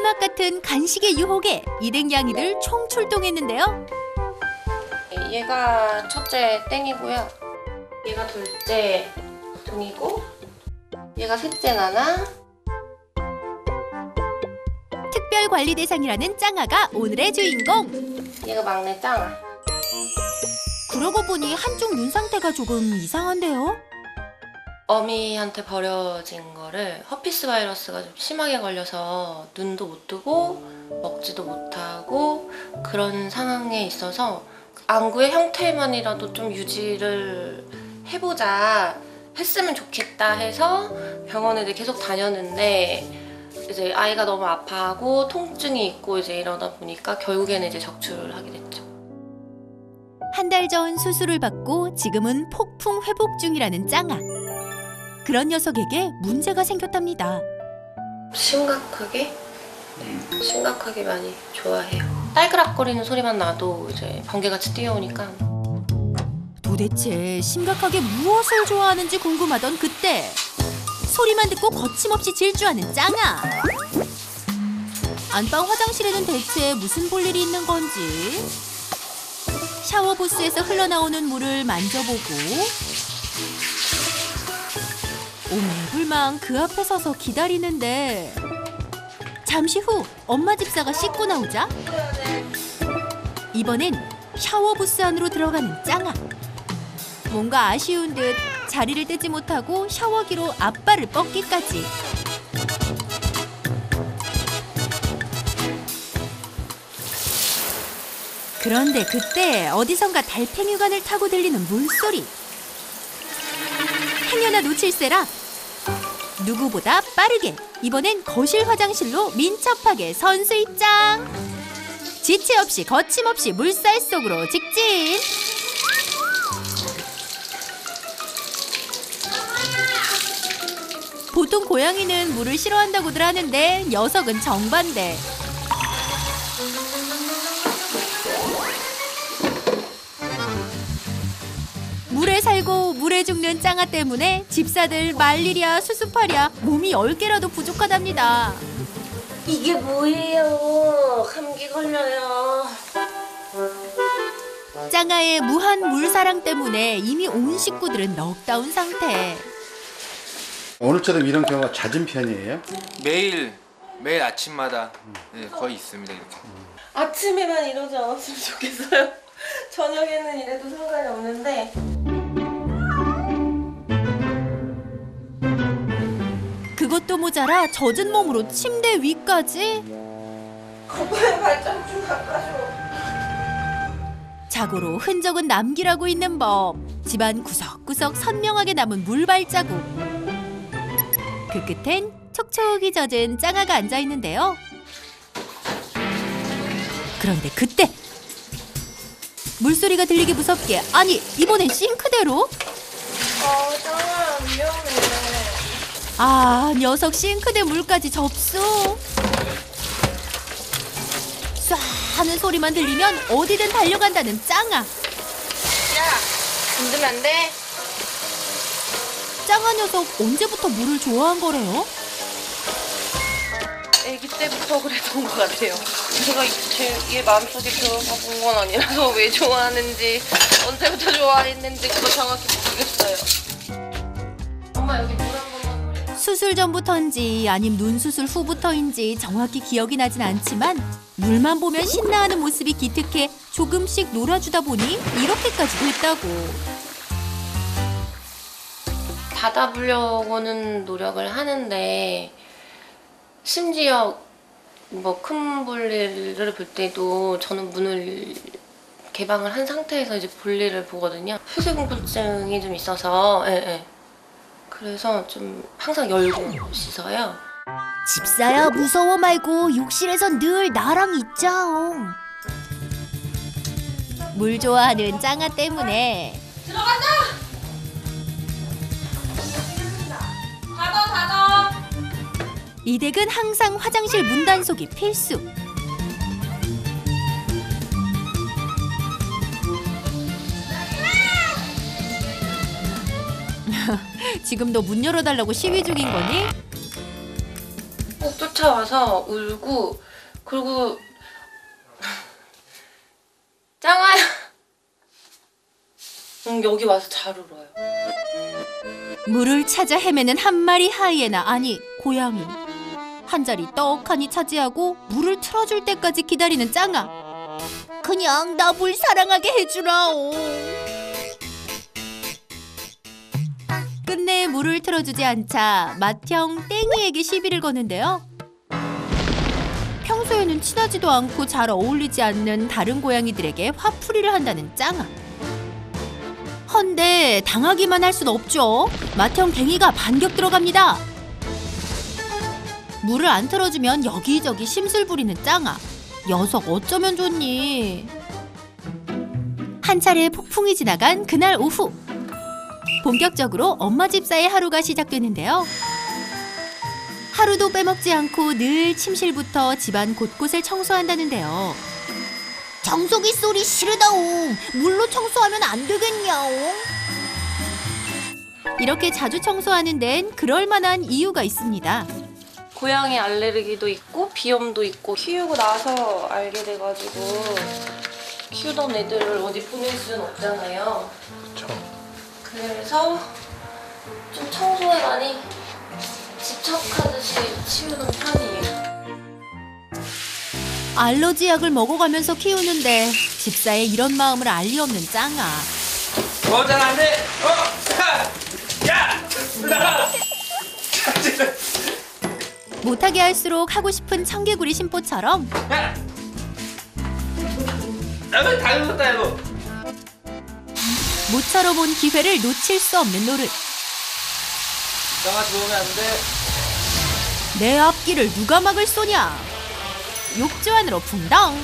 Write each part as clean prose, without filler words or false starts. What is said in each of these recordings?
꿀맛 같은 간식의 유혹에 이댕양이들 총출동했는데요. 얘가 첫째 땡이고요. 얘가 둘째 둥이고 얘가 셋째 나나. 특별 관리 대상이라는 짱아가 오늘의 주인공. 얘가 막내 짱아. 그러고 보니 한쪽 눈 상태가 조금 이상한데요. 어미한테 버려진 거를 허피스 바이러스가 좀 심하게 걸려서 눈도 못 뜨고 먹지도 못하고 그런 상황에 있어서 안구의 형태만이라도 좀 유지를 해보자 했으면 좋겠다 해서 병원에 이제 계속 다녔는데 이제 아이가 너무 아파하고 통증이 있고 이제 이러다 보니까 결국에는 이제 적출을 하게 됐죠. 한 달 전 수술을 받고 지금은 폭풍 회복 중이라는 짱아. 그런 녀석에게 문제가 생겼답니다. 심각하게? 네, 심각하게 많이 좋아해요. 딸그락거리는 소리만 나도 이제 번개같이 뛰어오니까. 도대체 심각하게 무엇을 좋아하는지 궁금하던 그때 소리만 듣고 거침없이 질주하는 짱아. 안방 화장실에는 대체 무슨 볼일이 있는 건지. 샤워 부스에서 흘러나오는 물을 만져보고 오매불망 그 앞에 서서 기다리는데 잠시 후 엄마 집사가 씻고 나오자 이번엔 샤워 부스 안으로 들어가는 짱아. 뭔가 아쉬운 듯 자리를 떼지 못하고 샤워기로 앞발을 뻗기까지. 그런데 그때 어디선가 달팽이관을 타고 들리는 물소리. 행여나 놓칠세라 누구보다 빠르게 이번엔 거실 화장실로 민첩하게 선수 입장. 지체 없이 거침없이 물살 속으로 직진. 보통 고양이는 물을 싫어한다고들 하는데 녀석은 정반대. 물에 살고 물에 죽는 짱아 때문에 집사들 말일이야 수습하랴 몸이 10개라도 부족하답니다. 이게 뭐예요? 감기 걸려요. 짱아의 무한 물사랑 때문에 이미 온 식구들은 넉다운 상태. 오늘처럼 이런 경우가 잦은 편이에요? 매일 아침마다 네, 거의 있습니다. 이렇게. 아침에만 이러지 않았으면 좋겠어요. 저녁에는 이래도 상관이 없는데. 그것도 모자라 젖은 몸으로 침대 위까지. 거봐요, 발자국 좀 닦아줘. 자고로 흔적은 남기라고 있는 법. 집안 구석구석 선명하게 남은 물발자국. 그 끝엔 촉촉이 젖은 짱아가 앉아있는데요. 그런데 그때 물소리가 들리기 무섭게, 아니 이번엔 싱크대로? 짱아 위험해. 아, 녀석 싱크대 물까지 접수. 쏴 하는 소리만 들리면 어디든 달려간다는 짱아. 야, 건드면 안 돼. 짱아 녀석 언제부터 물을 좋아한 거래요? 아기 때부터 그랬던 것 같아요. 제가 얘 마음속에 들어가 본 건 아니라서 왜 좋아하는지 언제부터 좋아했는지 그거 정확히 모르겠어요. 엄마 여기 물 한 번만 뿌려. 수술 전부터인지 아님 눈 수술 후부터인지 정확히 기억이 나진 않지만 물만 보면 신나하는 모습이 기특해 조금씩 놀아주다 보니 이렇게까지 됐다고. 닫아보려고는 노력을 하는데 심지어 뭐 큰 볼일을 볼 때도 저는 문을 개방을 한 상태에서 이제 볼일을 보거든요. 폐쇄공포증이 좀 있어서 그래서 좀 항상 열고 씻어요. 집사야 무서워 말고 욕실에선 늘 나랑 있자옹. 물 좋아하는 짱아 때문에 들어간다! 닫아! 이 댁은 항상 화장실 문 단속이 필수. 지금도 문 열어달라고 시위 중인 거니? 꼭 쫓아와서 울고 그리고 짱아야 여기 와서 잘 울어요. 물을 찾아 헤매는 한 마리 하이에나, 아니 고양이. 한 자리 떡하니 차지하고 물을 틀어줄 때까지 기다리는 짱아. 그냥 나 물 사랑하게 해주라오. 끝내 물을 틀어주지 않자 맏형 땡이에게 시비를 거는데요. 평소에는 친하지도 않고 잘 어울리지 않는 다른 고양이들에게 화풀이를 한다는 짱아. 헌데 당하기만 할 순 없죠. 맏형 댕이가 반격 들어갑니다. 물을 안 틀어주면 여기저기 심술 부리는 짱아. 녀석 어쩌면 좋니? 한 차례 폭풍이 지나간 그날 오후. 본격적으로 엄마 집사의 하루가 시작되는데요. 하루도 빼먹지 않고 늘 침실부터 집안 곳곳을 청소한다는데요. 청소기 소리 싫으다옹. 물로 청소하면 안 되겠냐옹. 이렇게 자주 청소하는 데는 그럴 만한 이유가 있습니다. 고양이 알레르기도 있고 비염도 있고 키우고 나서 알게 돼가지고 키우던 애들을 어디 보낼 수는 없잖아요. 그렇죠. 그래서 좀 청소에 많이 집착하듯이 치우는 편이에요. 알러지 약을 먹어가면서 키우는데 집사의 이런 마음을 알 리 없는 짱아. 잘 안 돼. 야! 못하게 할수록 하고 싶은 청개구리 심보처럼 야! 나도 다 익었다 이거. 모처럼 온 기회를 놓칠 수 없는 노릇. 짱아 들어오면 안 돼. 내 앞길을 누가 막을 쏘냐. 욕조 안으로 붕덩.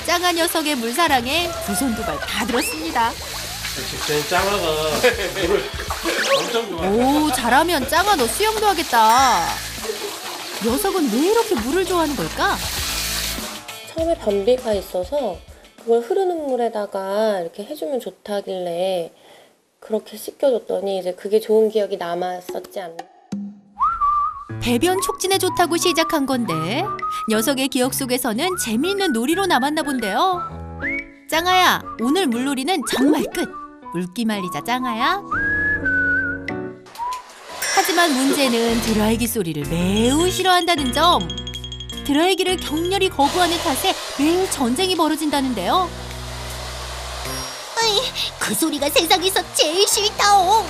짱아 녀석의 물사랑에 두 손 두 발 다 들었습니다. 집사님 짱아가 물을 엄청 좋아해. 오, 잘하면 짱아 너 수영도 하겠다. 녀석은 왜 이렇게 물을 좋아하는 걸까? 처음에 변비가 있어서 그걸 흐르는 물에다가 이렇게 해주면 좋다길래 그렇게 씻겨줬더니 이제 그게 좋은 기억이 남았었지 않나. 배변 촉진에 좋다고 시작한 건데 녀석의 기억 속에서는 재미있는 놀이로 남았나 본데요. 짱아야, 오늘 물놀이는 정말 끝. 물기 말리자 짱아야. 하지만 문제는 드라이기 소리를 매우 싫어한다는 점. 드라이기를 격렬히 거부하는 탓에 매일 전쟁이 벌어진다는데요. 으이, 그 소리가 세상에서 제일 싫다옹.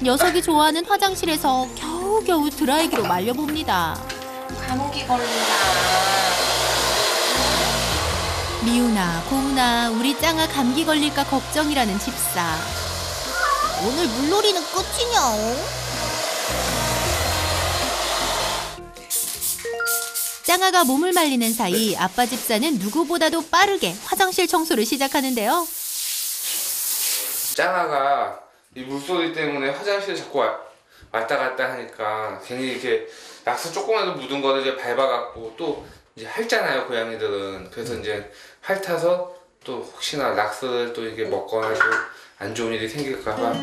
녀석이 좋아하는 화장실에서 겨우겨우 드라이기로 말려봅니다. 감기 걸린다. 미우나 고우나 우리 짱아 감기 걸릴까 걱정이라는 집사. 오늘 물놀이는 끝이냐? 짱아가 몸을 말리는 사이 아빠 집사는 누구보다도 빠르게 화장실 청소를 시작하는데요. 짱아가 이 물소리 때문에 화장실에 자꾸 왔다 갔다 하니까 괜히 이렇게 낙서 조금이라도 묻은 거를 이제 밟아갖고 또 이제 핥잖아요, 고양이들은. 그래서 이제 핥아서 또 혹시나 낙서를 또 이게 먹거나 또 안 좋은 일이 생길까봐.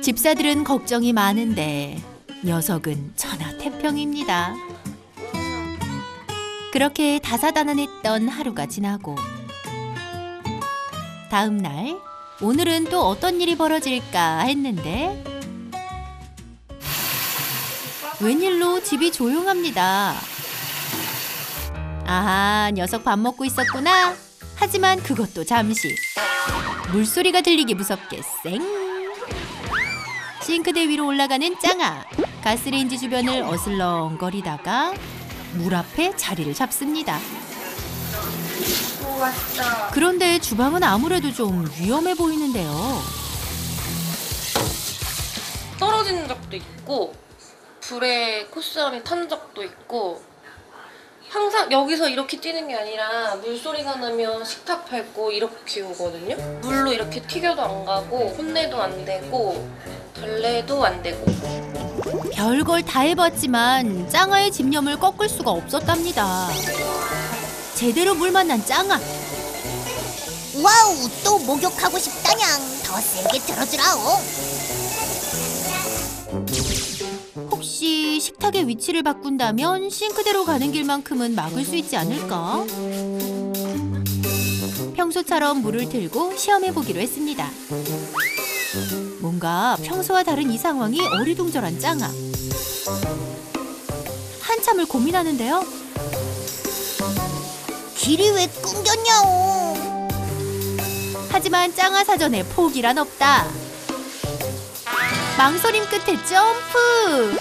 집사들은 걱정이 많은데 녀석은 천하태평입니다. 그렇게 다사다난했던 하루가 지나고 다음 날 오늘은 또 어떤 일이 벌어질까 했는데 웬일로 집이 조용합니다. 아하, 녀석 밥 먹고 있었구나. 하지만 그것도 잠시. 물소리가 들리기 무섭게 쌩. 싱크대 위로 올라가는 짱아. 가스레인지 주변을 어슬렁거리다가 물 앞에 자리를 잡습니다. 오, 왔어. 그런데 주방은 아무래도 좀 위험해 보이는데요. 떨어진 적도 있고 불에 코스염이 탄 적도 있고 항상 여기서 이렇게 뛰는 게 아니라 물소리가 나면 식탁 밟고 이렇게 키우거든요. 물로 이렇게 튀겨도 안 가고 혼내도 안 되고 달래도 안 되고. 별걸 다 해봤지만 짱아의 집념을 꺾을 수가 없었답니다. 제대로 물 만난 짱아. 와우, 또 목욕하고 싶다냥. 더 세게 들어주라오. 혹시 식탁의 위치를 바꾼다면 싱크대로 가는 길만큼은 막을 수 있지 않을까? 평소처럼 물을 틀고 시험해 보기로 했습니다. 뭔가 평소와 다른 이 상황이 어리둥절한 짱아. 한참을 고민하는데요. 길이 왜 끊겼냐오. 하지만 짱아 사전에 포기란 없다. 망설임 끝에 점프!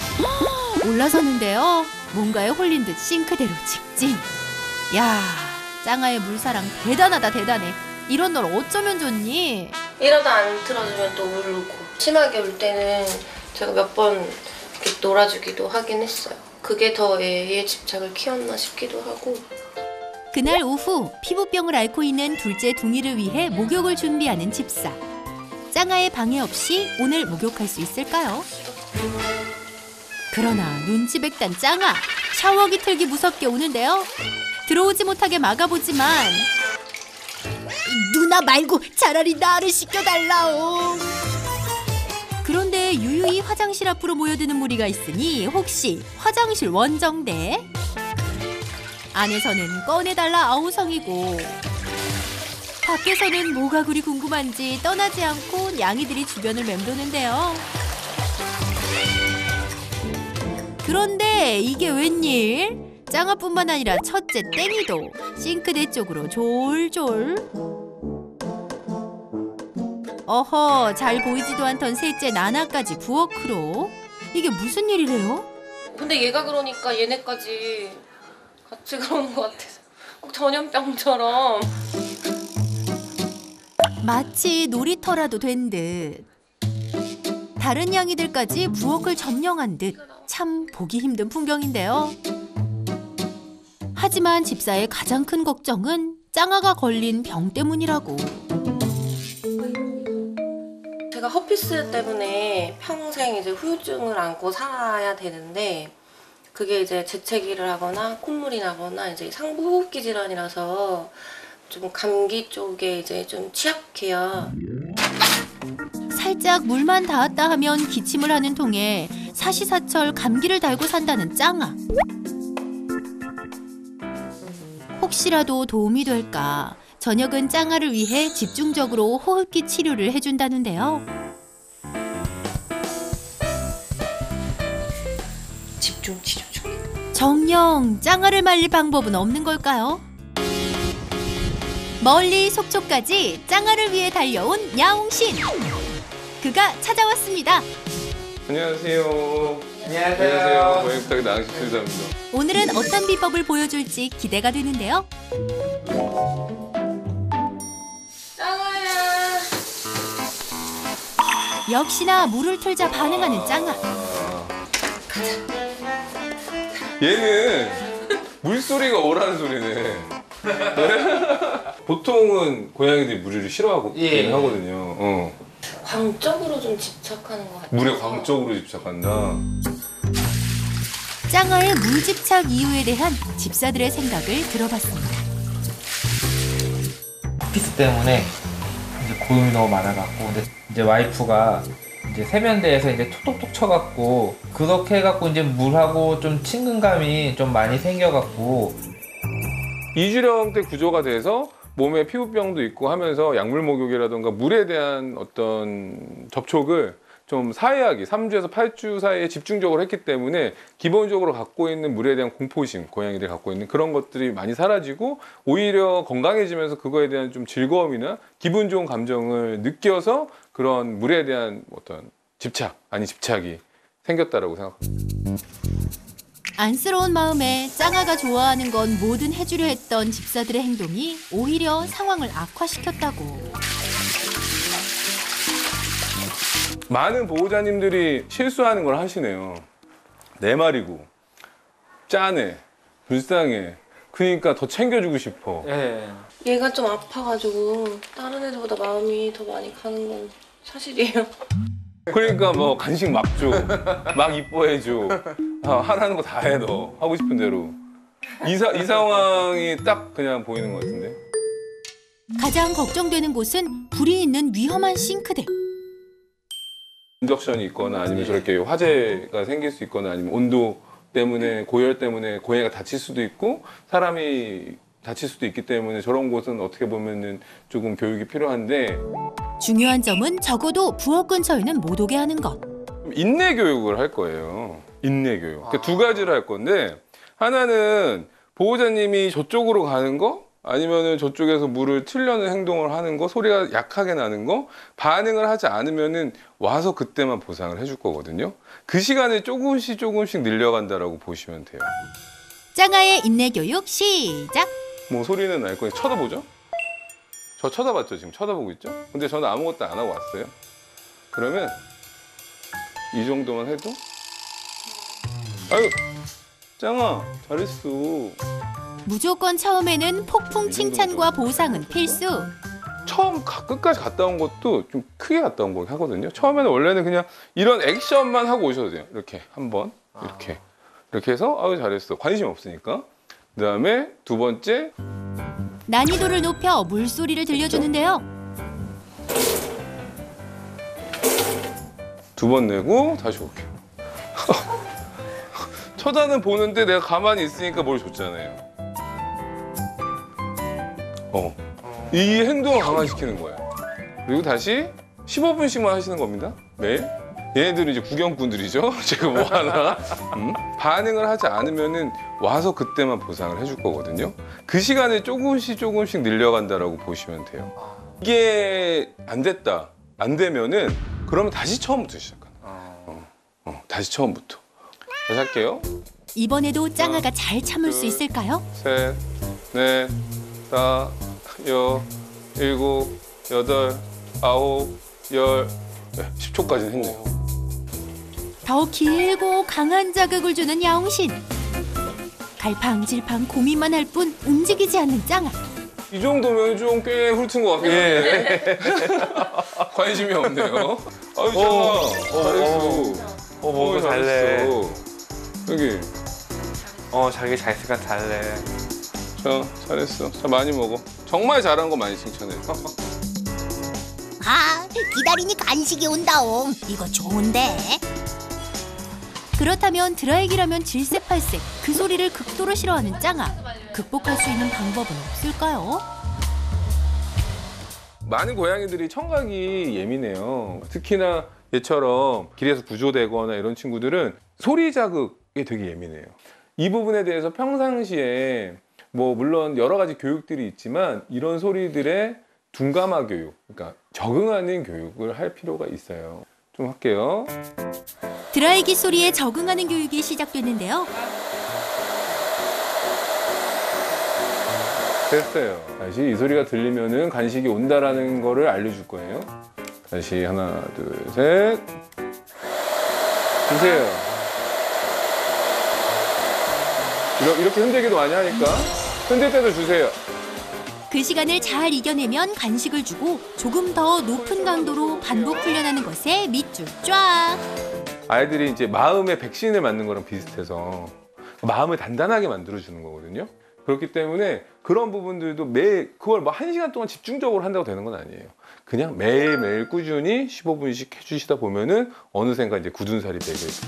올라서는데요. 뭔가에 홀린 듯 싱크대로 직진. 야, 짱아의 물사랑 대단하다 대단해. 이런 널 어쩌면 좋니? 이러다 안 틀어주면 또 울고 심하게 울 때는 제가 몇 번 이렇게 놀아주기도 하긴 했어요. 그게 더 애의 집착을 키웠나 싶기도 하고. 그날 오후 피부병을 앓고 있는 둘째 둥이를 위해 목욕을 준비하는 집사. 짱아의 방해 없이 오늘 목욕할 수 있을까요? 그러나 눈치백단 짱아. 샤워기 틀기 무섭게 오는데요. 들어오지 못하게 막아보지만 누나 말고 차라리 나를 시켜달라오. 그런데 유유히 화장실 앞으로 모여드는 무리가 있으니 혹시 화장실 원정대? 안에서는 꺼내달라 아우성이고 밖에서는 뭐가 그리 궁금한지 떠나지 않고 냥이들이 주변을 맴도는데요. 그런데 이게 웬일? 짱아뿐만 아니라 첫째 땡이도 싱크대 쪽으로 졸졸. 어허, 잘 보이지도 않던 셋째 나나까지 부엌으로. 이게 무슨 일이래요? 근데 얘가 그러니까 얘네까지 같이 그러는 것 같아서 꼭 전염병처럼. 마치 놀이터라도 된 듯. 다른 양이들까지 부엌을 점령한 듯 참 보기 힘든 풍경인데요. 하지만 집사의 가장 큰 걱정은 짱아가 걸린 병 때문이라고. 제가 허피스 때문에 평생 이제 후유증을 안고 살아야 되는데 그게 이제 재채기를 하거나 콧물이 나거나 이제 상부호흡기 질환이라서 좀 감기 쪽에 이제 좀 취약해요. 살짝 물만 닿았다 하면 기침을 하는 통에 사시사철 감기를 달고 산다는 짱아. 혹시라도 도움이 될까 저녁은 짱아를 위해 집중적으로 호흡기 치료를 해준다는데요. 집중 치료 중이에요. 정녕 짱아를 말릴 방법은 없는 걸까요? 멀리 속초까지 짱아를 위해 달려온 야옹신. 그가 찾아왔습니다. 안녕하세요. 안녕하세요. 고객 부탁의 나항식 수의사입니다. 오늘은 어떤 비법을 보여줄지 기대가 되는데요. 짱아야. 역시나 물을 틀자 반응하는 짱아. 얘는 물소리가 오라는 소리네. 보통은 고양이들이 물을 싫어하고 예. 하거든요. 광적으로 좀 집착하는 것 같아요. 물에 광적으로 집착한다. 짱아의 물집착 이유에 대한 집사들의 생각을 들어봤습니다. 오피스 때문에 이제 고용이 너무 많아갖고 근데 이제 와이프가 이제 세면대에서 이제 톡톡톡 쳐갖고 그렇게 해갖고 이제 물하고 좀 친근감이 좀 많이 생겨갖고 이주령 때 구조가 돼서 몸에 피부병도 있고 하면서 약물 목욕이라던가 물에 대한 어떤 접촉을 좀 사회하기 3주에서 8주 사이에 집중적으로 했기 때문에 기본적으로 갖고 있는 물에 대한 공포심, 고양이들이 갖고 있는 그런 것들이 많이 사라지고 오히려 건강해지면서 그거에 대한 좀 즐거움이나 기분 좋은 감정을 느껴서 그런 물에 대한 어떤 집착, 아니 집착이 생겼다라고 생각합니다. 안쓰러운 마음에 짱아가 좋아하는 건 뭐든 해주려 했던 집사들의 행동이 오히려 상황을 악화시켰다고. 많은 보호자님들이 실수하는 걸 하시네요. 내 말이고 짠해, 불쌍해. 그러니까 더 챙겨주고 싶어. 예. 얘가 좀 아파가지고 다른 애들보다 마음이 더 많이 가는 건 사실이에요. 그러니까 뭐 간식 막 줘, 막 이뻐해 줘. 하라는 거 다 해 너. 하고 싶은 대로. 이 상황이 딱 그냥 보이는 것 같은데. 가장 걱정되는 곳은 불이 있는 위험한 싱크대. 인덕션이 있거나 아니면 저렇게 화재가 생길 수 있거나 아니면 온도 때문에 고열 때문에 고양이가 다칠 수도 있고 사람이 다칠 수도 있기 때문에 저런 곳은 어떻게 보면은 조금 교육이 필요한데 중요한 점은 적어도 부엌 근처에는 못 오게 하는 것. 인내 교육을 할 거예요. 인내 교육. 그러니까 두 가지를 할 건데 하나는 보호자님이 저쪽으로 가는 거 아니면은 저쪽에서 물을 틀려는 행동을 하는 거, 소리가 약하게 나는 거, 반응을 하지 않으면은 와서 그때만 보상을 해줄 거거든요. 그 시간을 조금씩 늘려간다라고 보시면 돼요. 짱아의 인내 교육 시작. 뭐 소리는 날 거예요. 쳐다보죠? 저 쳐다봤죠? 지금 쳐다보고 있죠? 근데 저는 아무것도 안 하고 왔어요. 그러면 이 정도만 해도 아유 짱아 잘했어. 무조건 처음에는 폭풍 칭찬과 보상은 필수. 처음 끝까지 갔다 온 것도 좀 크게 갔다 온 거긴 하거든요. 처음에는 원래는 그냥 이런 액션만 하고 오셔도 돼요. 이렇게 한번 이렇게 해서 아유 잘했어. 관심 없으니까. 그다음에 두 번째 난이도를 높여 물소리를 들려주는데요. 두 번 내고 다시 올게. 쳐다는 보는데 내가 가만히 있으니까 뭘 줬잖아요. 이 행동을 강화시키는 거예요. 그리고 다시 15분씩만 하시는 겁니다. 매일. 얘네들은 이제 구경꾼들이죠. 제가 뭐 하나. 반응을 하지 않으면은 와서 그때만 보상을 해줄 거거든요. 그 시간을 조금씩 늘려간다라고 보시면 돼요. 이게 안 됐다. 안 되면은 그러면 다시 처음부터 시작하는 거예요. 다시 처음부터. 다시 할게요. 이번에도 짱아가 잘 참을 수 있을까요? 셋, 넷, 다, 여, 일곱, 여덟, 아홉, 열. 네, 10초까지는 했네요. 더 길고 강한 자극을 주는 야옹신. 갈팡질팡 고민만 할 뿐 움직이지 않는 짱아. 이 정도면 좀 꽤 훑은 것 같긴 한데 관심이 없네요. 아유 짱아 잘했어. 먹고 잘래. 여기 자기 잘 쓰니까 잘래. 자 잘했어. 자 많이 먹어. 정말 잘한 거 많이 칭찬해. 아, 기다리니 간식이 온다옹. 이거 좋은데. 그렇다면 드라이기라면 질색팔색 그 소리를 극도로 싫어하는 짱아. 극복할 수 있는 방법은 없을까요? 많은 고양이들이 청각이 예민해요. 특히나 얘처럼 길에서 구조되거나 이런 친구들은 소리 자극에 되게 예민해요. 이 부분에 대해서 평상시에 뭐 물론 여러 가지 교육들이 있지만 이런 소리들의 둔감화 교육, 그러니까 적응하는 교육을 할 필요가 있어요. 좀 할게요. 드라이기 소리에 적응하는 교육이 시작됐는데요. 됐어요. 다시 이 소리가 들리면은 간식이 온다라는 거를 알려줄 거예요. 다시 하나, 둘, 셋. 주세요. 이렇게 흔들기도 많이 하니까 흔들 때도 주세요. 그 시간을 잘 이겨내면 간식을 주고 조금 더 높은 강도로 반복 훈련하는 것에 밑줄 쫙. 아이들이 이제 마음의 백신을 맞는 거랑 비슷해서 마음을 단단하게 만들어주는 거거든요. 그렇기 때문에 그런 부분들도 매일 그걸 뭐 1시간 동안 집중적으로 한다고 되는 건 아니에요. 그냥 매일매일 꾸준히 15분씩 해주시다 보면은 어느샌가 이제 굳은 살이 되게 되죠.